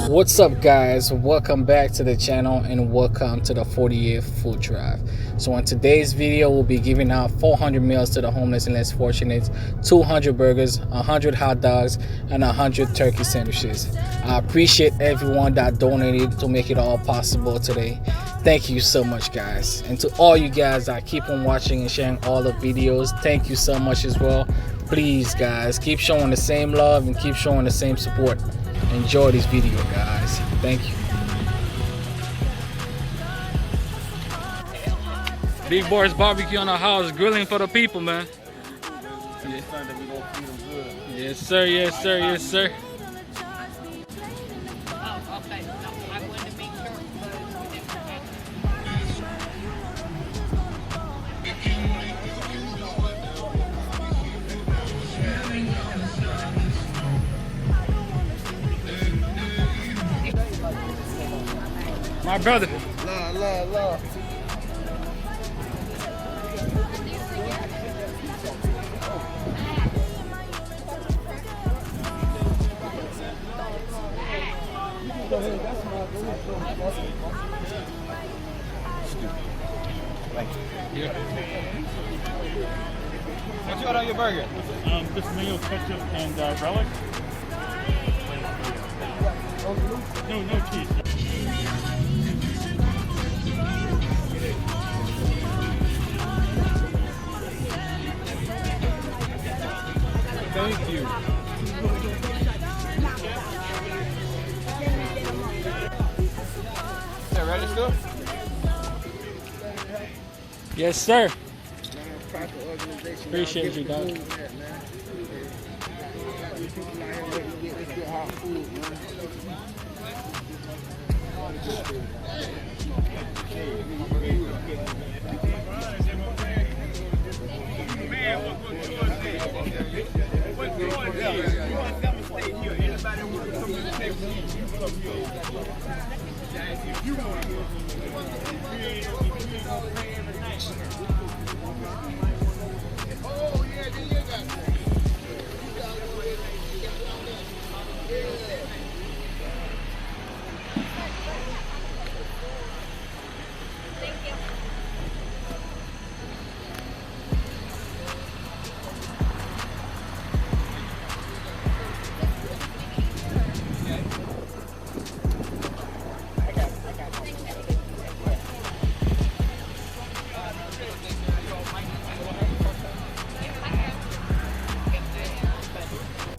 What's up, guys? Welcome back to the channel and welcome to the 48th food drive. So in today's video, we'll be giving out 400 meals to the homeless and less fortunate, 200 burgers, 100 hot dogs, and 100 turkey sandwiches. I appreciate everyone that donated to make it all possible today. Thank you so much, guys. And to all you guys that keep on watching and sharing all the videos, thank you so much as well. Please, guys, keep showing the same love and keep showing the same support. Enjoy this video, guys. Thank you. Big Boys Barbecue on the house, grilling for the people, man. Yes, sir. Yes, sir. Yes, sir. My brother. Love. Yeah. What you got on your burger? Just mayo, ketchup, and relish. No cheese. Thank you. Is that ready still? Yes, sir. Appreciate you, dog.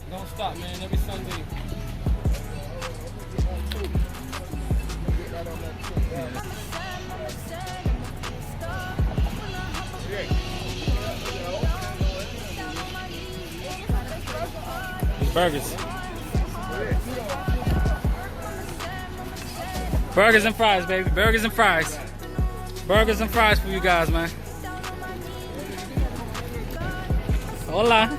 Don't stop, man. Every Sunday. Burgers. Burgers and fries, baby. Burgers and fries. Burgers and fries for you guys, man. Hola.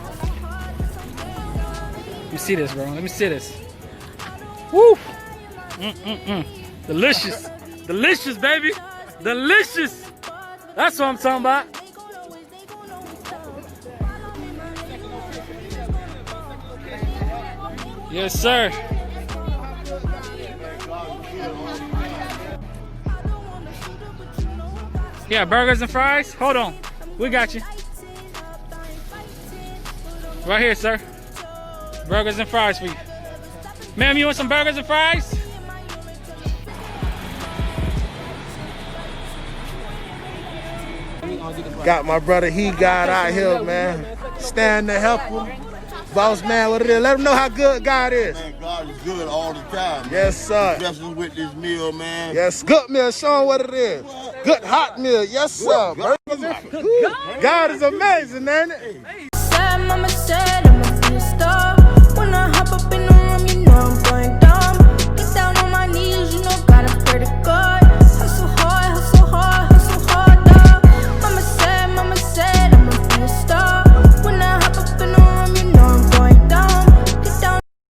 Let me see this, bro. Let me see this. Woo! Delicious. Delicious, baby. Delicious. That's what I'm talking about. Yes, sir. Yeah, burgers and fries. Hold on. We got you. Right here, sir. Burgers and fries for you. Ma'am, you want some burgers and fries? Got my brother, he got out here, man. Stand to help him. Boss man, what it is? Let him know how good God is. Man, God is good all the time, man. Yes, sir. Bless us with this meal, man. Yes, good meal. Show him what it is. Good hot meal. Yes, sir. God is amazing, ain't it? Mama said